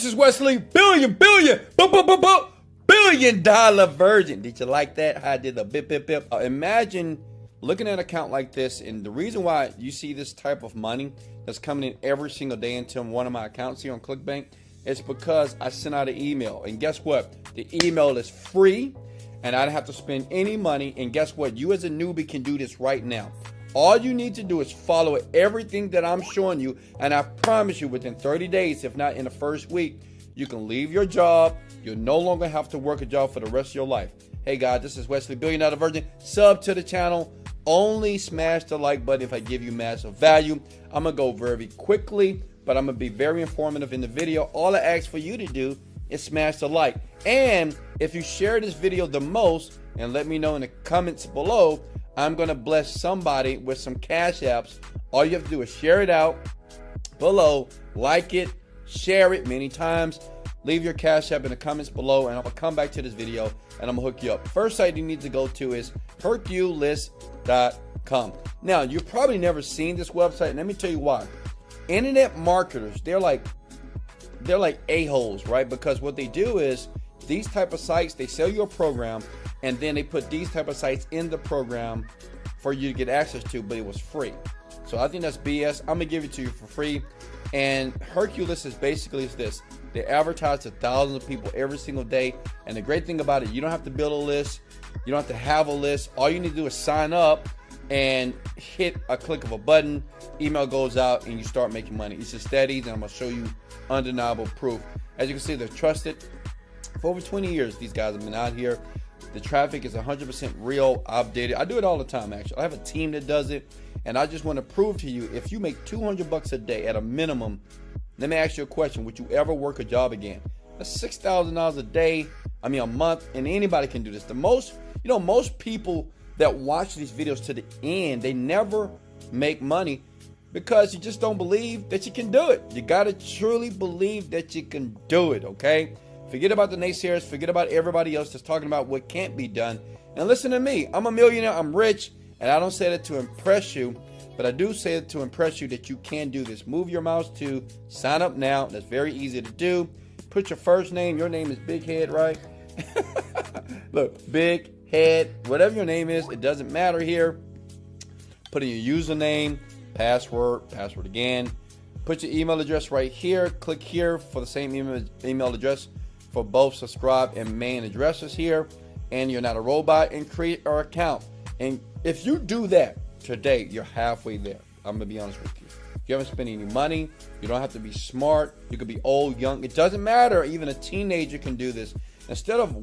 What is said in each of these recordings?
This is Wesley billion dollar virgin. Did you like that? How I did the bip bip bip? Imagine looking at an account like this, and the reason why you see this type of money that's coming in every single day into one of my accounts here on ClickBank is because I sent out an email, and guess what? The email is free, and I don't have to spend any money. And guess what? You as a newbie can do this right now. All you need to do is follow everything that I'm showing you, and I promise you within 30 days, if not in the first week, you can leave your job. You'll no longer have to work a job for the rest of your life. Hey guys, this is Wesley billion dollar virgin. Sub to the channel. Only smash the like button if I give you massive value. I'm going to go very quickly, but I'm going to be very informative in the video. All I ask for you to do is smash the like. And if you share this video the most and let me know in the comments below, I'm going to bless somebody with some cash apps. All you have to do is share it out below, like it, share it many times, leave your cash app in the comments below, and I'm going to come back to this video and I'm going to hook you up. First site you need to go to is Hercules.com. Now, you've probably never seen this website, and let me tell you why. Internet marketers, they're like a-holes, right? Because what they do is these type of sites, they sell you a program, and then they put these type of sites in the program for you to get access to, but it was free. So I think that's BS. I'm gonna give it to you for free. And Hercules is basically this. They advertise to thousands of people every single day. And the great thing about it, you don't have to build a list. You don't have to have a list. All you need to do is sign up and hit a click of a button. Email goes out and you start making money. It's just that easy, and I'm gonna show you undeniable proof. As you can see, they're trusted. For over 20 years, these guys have been out here. The traffic is 100% real, updated. I do it all the time, actually. I have a team that does it, and I just want to prove to you, if you make $200 a day at a minimum, let me ask you a question. Would you ever work a job again? That's $6,000 a day, a month, and anybody can do this. Most people that watch these videos to the end, they never make money because you just don't believe that you can do it. You got to truly believe that you can do it, okay? Forget about the naysayers. Forget about everybody else that's talking about what can't be done. And listen to me. I'm a millionaire. I'm rich. And I don't say that to impress you, but I do say it to impress you that you can do this. Move your mouse to sign up now. That's very easy to do. Put your first name. Your name is Big Head, right? Look, Big Head. Whatever your name is, it doesn't matter here. Put in your username, password again. Put your email address right here. Click here for the same email address for both subscribe and main addresses here. And you're not a robot, and create our account. And if you do that today, you're halfway there. I'm gonna be honest with you. You haven't spent any money. You don't have to be smart. You could be old, young. It doesn't matter. Even a teenager can do this. Instead of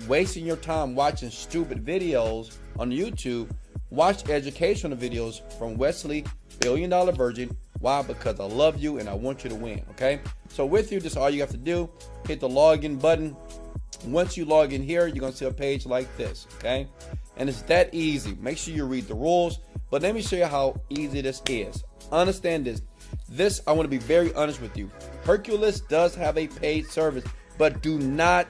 wasting your time watching stupid videos on YouTube, watch educational videos from Wesley billion dollar virgin. Why? Because I love you and I want you to win, okay? So with you, just all you have to do, hit the login button. Once you log in here, you're going to see a page like this, okay? And it's that easy. Make sure you read the rules. But let me show you how easy this is. Understand this. I want to be very honest with you. Hercules does have a paid service, but do not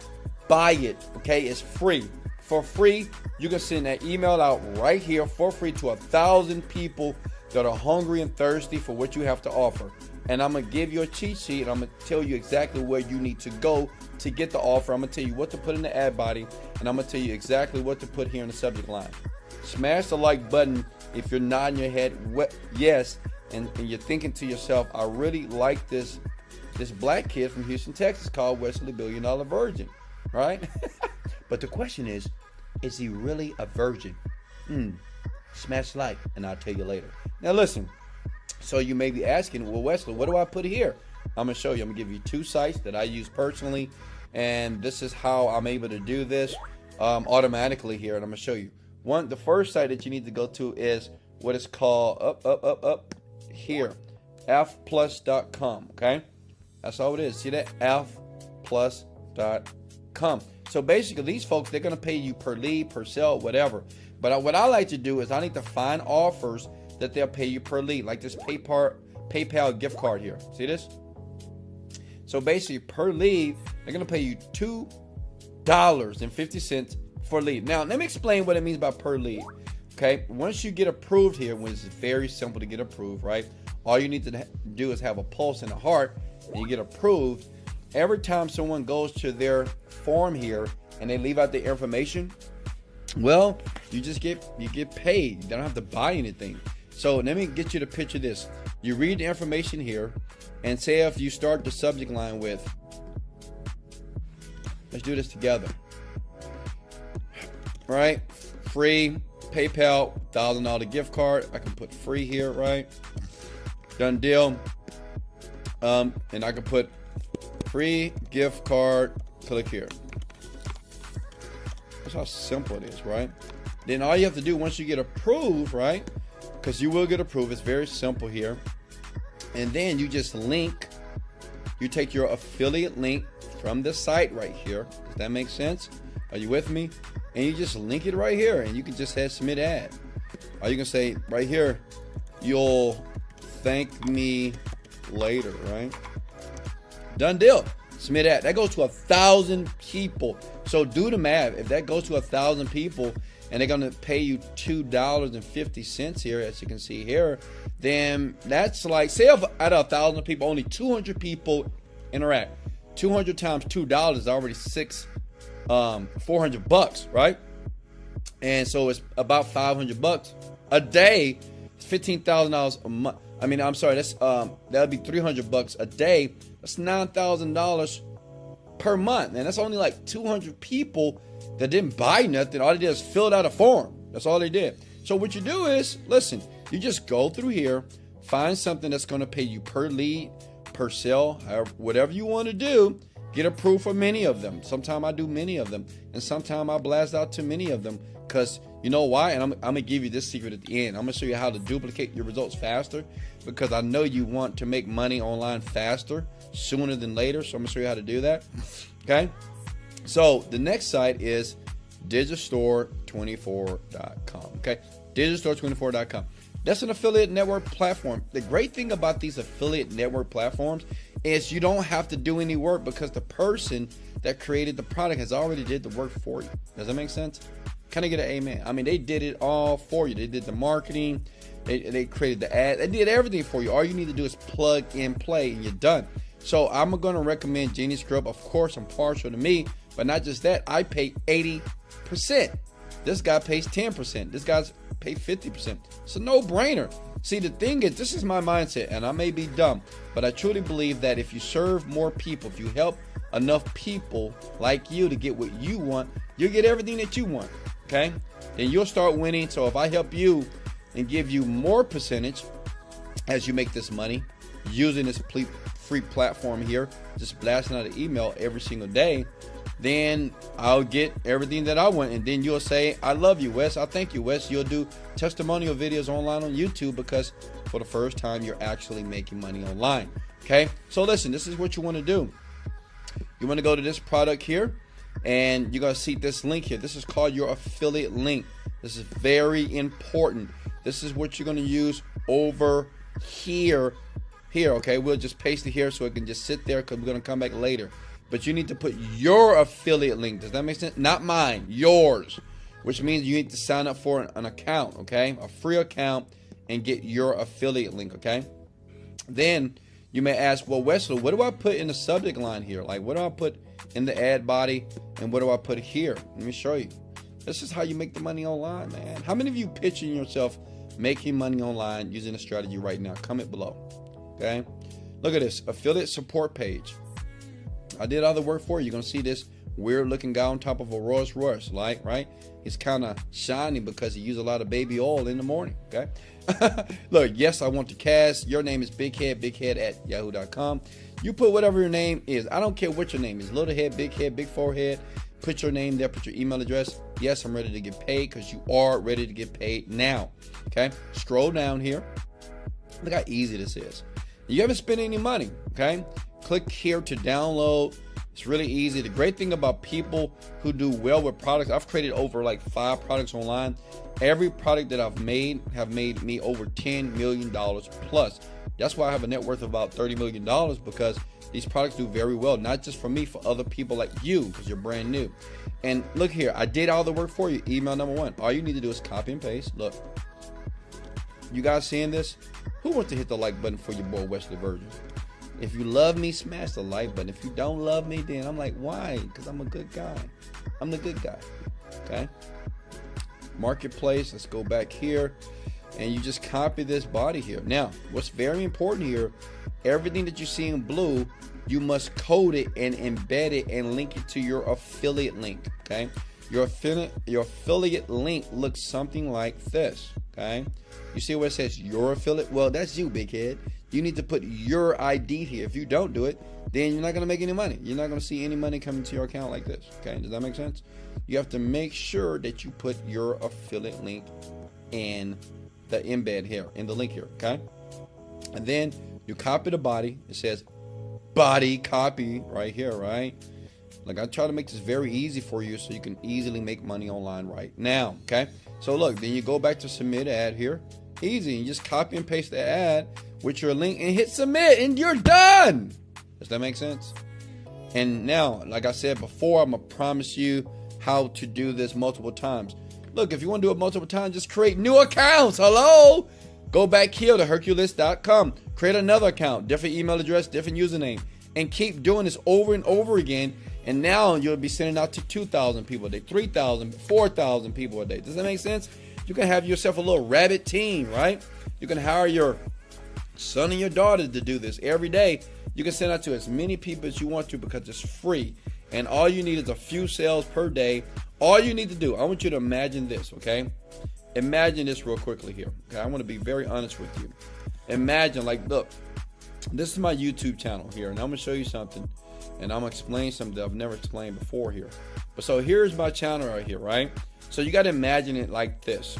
buy it, okay? It's free. For free, you can send that email out right here for free to 1,000 people that are hungry and thirsty for what you have to offer. And I'm going to give you a cheat sheet, and I'm going to tell you exactly where you need to go to get the offer. I'm going to tell you what to put in the ad body, and I'm going to tell you exactly what to put here in the subject line. Smash the like button if you're nodding your head yes, and you're thinking to yourself, I really like this black kid from Houston, Texas called Wesley billion dollar virgin, right? But the question is he really a virgin? Smash like, and I'll tell you later. Now listen, so you may be asking, well, Wesley, what do I put here? I'm going to show you. I'm going to give you two sites that I use personally, and this is how I'm able to do this automatically here, and I'm going to show you. The first site that you need to go to is what is called up here, fplus.com, okay? That's all it is. See that? fplus.com. So basically, these folks, they're going to pay you per lead, per sale, whatever. But what I like to do is I need to find offers that they'll pay you per lead, like this PayPal gift card here. See this? So basically, per lead, they're going to pay you $2.50 for lead. Now, let me explain what it means by per lead. Okay, once you get approved here, when it's very simple to get approved, right? All you need to do is have a pulse and a heart, and you get approved. every time someone goes to their form here and they leave out the information, well, you get paid. You don't have to buy anything. So let me get you to picture this. You read the information here, and say if you start the subject line with, let's do this together. Right? Free, PayPal, $1,000 gift card. I can put free here, right? Done deal. And I can put free gift card, click here. That's how simple it is, right? Then all you have to do once you get approved, right? Because you will get approved. It's very simple here. And then you just link. You take your affiliate link from the site right here. Does that make sense? Are you with me? And you just link it right here, and you can just hit submit ad. Or you can say right here, you'll thank me later, right? Done deal. Submit ad. That goes to 1,000 people. So do the math. If that goes to 1,000 people and they're going to pay you $2.50 here, as you can see here, then that's like, say out of 1,000 people, only 200 people interact. 200 times $2 is already $400, right? And so it's about $500 a day. It's $15,000 a month. I mean, I'm sorry, that's that'd be $300 a day. That's $9,000 per month, and that's only like 200 people that didn't buy nothing. All they did is fill out a form. That's all they did. So what you do is, listen, you just go through here, find something that's going to pay you per lead, per sale, however, whatever you want to do. Get approved for many of them. Sometimes I do many of them, and sometimes I blast out to many of them, because you know why? And I'm going to give you this secret at the end. I'm going to show you how to duplicate your results faster, because I know you want to make money online faster, sooner than later. So I'm going to show you how to do that. Okay. So the next site is Digistore24.com. Okay. Digistore24.com. That's an affiliate network platform. The great thing about these affiliate network platforms is you don't have to do any work, because the person that created the product has already did the work for you. Does that make sense? Kind of get an amen. I mean, they did it all for you. They did the marketing. They created the ad. They did everything for you. All you need to do is plug and play, and you're done. So I'm going to recommend Genie Scrub. Of course, I'm partial to me, but not just that. I pay 80%. This guy pays 10%. This guy's pay 50%. It's a no-brainer. See, the thing is, this is my mindset, and I may be dumb, but I truly believe that if you serve more people, if you help enough people like you to get what you want, you'll get everything that you want, okay? Then you'll start winning. So if I help you and give you more percentage as you make this money using this free platform here, just blasting out an email every single day, then I'll get everything that I want. And then you'll say, I love you, Wes. I thank you, Wes. You'll do testimonial videos online on YouTube, because for the first time, you're actually making money online. Okay. So listen, this is what you want to do. You want to go to this product here, and you're going to see this link here. This is called your affiliate link. This is very important. This is what you're going to use over here. Okay. We'll just paste it here so it can just sit there, because we're going to come back later. But you need to put your affiliate link. Does that make sense? Not mine, yours. Which means you need to sign up for an account, okay? A free account, and get your affiliate link, okay? Then you may ask, well, Wesley, what do I put in the subject line here? Like, what do I put in the ad body, and what do I put here? Let me show you. This is how you make the money online, man. How many of you picturing yourself making money online using a strategy right now? Comment below, okay? Look at this, affiliate support page. I did all the work for you. You're going to see this weird looking guy on top of a Rolls Royce, like, right? He's kind of shiny because he used a lot of baby oil in the morning, okay? Look, yes, I want to cast. Your name is bighead@yahoo.com. You put whatever your name is. I don't care what your name is. Little head, big forehead. Put your name there. Put your email address. Yes, I'm ready to get paid, because you are ready to get paid now, okay? Scroll down here. Look how easy this is. You haven't spent any money, okay? Click here to download. It's really easy. The great thing about people who do well with products, I've created over like 5 products online. Every product that I've made have made me over $10 million plus. That's why I have a net worth of about $30 million, because these products do very well, not just for me, for other people like you, because you're brand new. And look here, I did all the work for you. Email number 1. All you need to do is copy and paste. Look, you guys seeing this? Who wants to hit the like button for your boy Wesley Virgin? If you love me, smash the like button. If you don't love me, then I'm like, why? Because I'm a good guy. I'm the good guy. Okay. Marketplace. Let's go back here. And you just copy this body here. Now, what's very important here, everything that you see in blue, you must code it and embed it and link it to your affiliate link. Okay. Your affiliate link looks something like this. Okay. You see where it says your affiliate? Well, that's you, big head. You need to put your ID here. If you don't do it, then you're not going to make any money. You're not going to see any money coming to your account like this. Okay. Does that make sense? You have to make sure that you put your affiliate link in the embed here, in the link here. Okay. And then you copy the body. It says body copy right here, right? Like, I try to make this very easy for you so you can easily make money online right now. Okay. So look, then you go back to submit ad here. Easy. You just copy and paste the ad with your link and hit submit and you're done. Does that make sense? And now, like I said before, I'm going to promise you how to do this multiple times. Look, if you want to do it multiple times, just create new accounts. Hello? Go back here to Hercules.com. Create another account, different email address, different username, and keep doing this over and over again. And now you'll be sending out to 2,000 people a day, 3,000, 4,000 people a day. Does that make sense? You can have yourself a little rabbit team, right? You can hire your son and your daughter to do this every day. You can send out to as many people as you want to because it's free. And all you need is a few sales per day. All you need to do, I want you to imagine this, okay? Imagine this real quickly here. Okay, I want to be very honest with you. Imagine, like, look, this is my YouTube channel here, and I'm going to show you something. And I'm going to explain something that I've never explained before here. But so here's my channel right here, right? So you got to imagine it like this.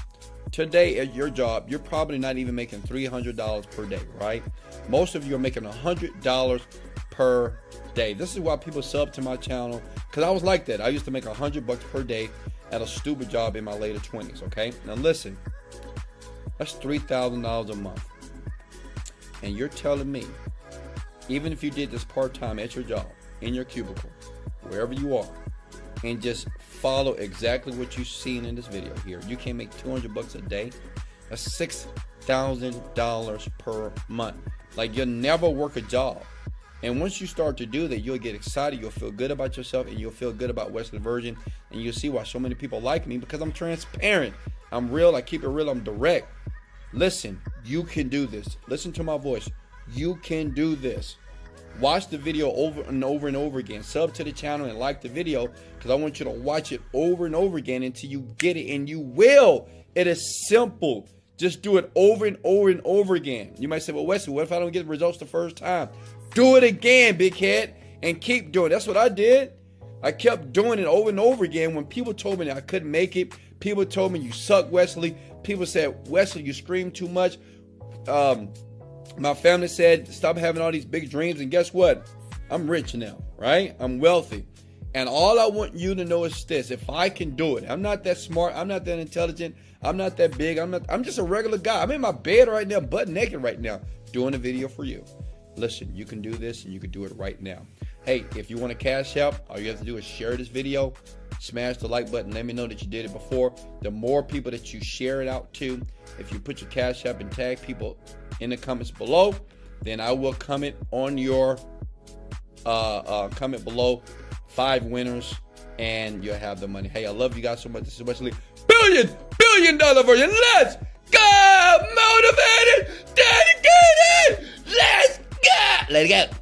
Today at your job, you're probably not even making $300 per day, right? Most of you are making $100 per day. This is why people sub to my channel, because I was like that. I used to make $100 per day at a stupid job in my later 20s, okay? Now listen, that's $3,000 a month. And you're telling me, even if you did this part-time at your job, in your cubicle, wherever you are, and just follow exactly what you've seen in this video here, you can make $200 a day. That's $6,000 per month. Like, you'll never work a job. And once you start to do that, you'll get excited, you'll feel good about yourself, and you'll feel good about Wesley Virgin, and you'll see why so many people like me, because I'm transparent, I'm real, I keep it real, I'm direct. Listen, you can do this. Listen to my voice. You can do this. Watch the video over and over and over again. Sub to the channel and like the video, because I want you to watch it over and over again until you get it, and you will. It is simple. Just do it over and over and over again. You might say, well, Wesley, what if I don't get results the first time? Do it again, big head, and keep doing it. That's what I did. I kept doing it over and over again. When people told me that I couldn't make it, people told me, you suck, Wesley. People said, Wesley, you scream too much. My family said, stop having all these big dreams. And guess what? I'm rich now, right? I'm wealthy. And all I want you to know is this. If I can do it, I'm not that smart. I'm not that intelligent. I'm not that big. I'm just a regular guy. I'm in my bed right now, butt naked right now, doing a video for you. Listen, you can do this, and you can do it right now. Hey, if you want to cash out, all you have to do is share this video, smash the like button, let me know that you did it before. The more people that you share it out to, if you put your cash app and tag people in the comments below, then I will comment on your comment below 5 winners, and you'll have the money. Hey, I love you guys so much. This is Wesley billion dollar version. Let's go, motivated, dedicated. Let's go. Let it go.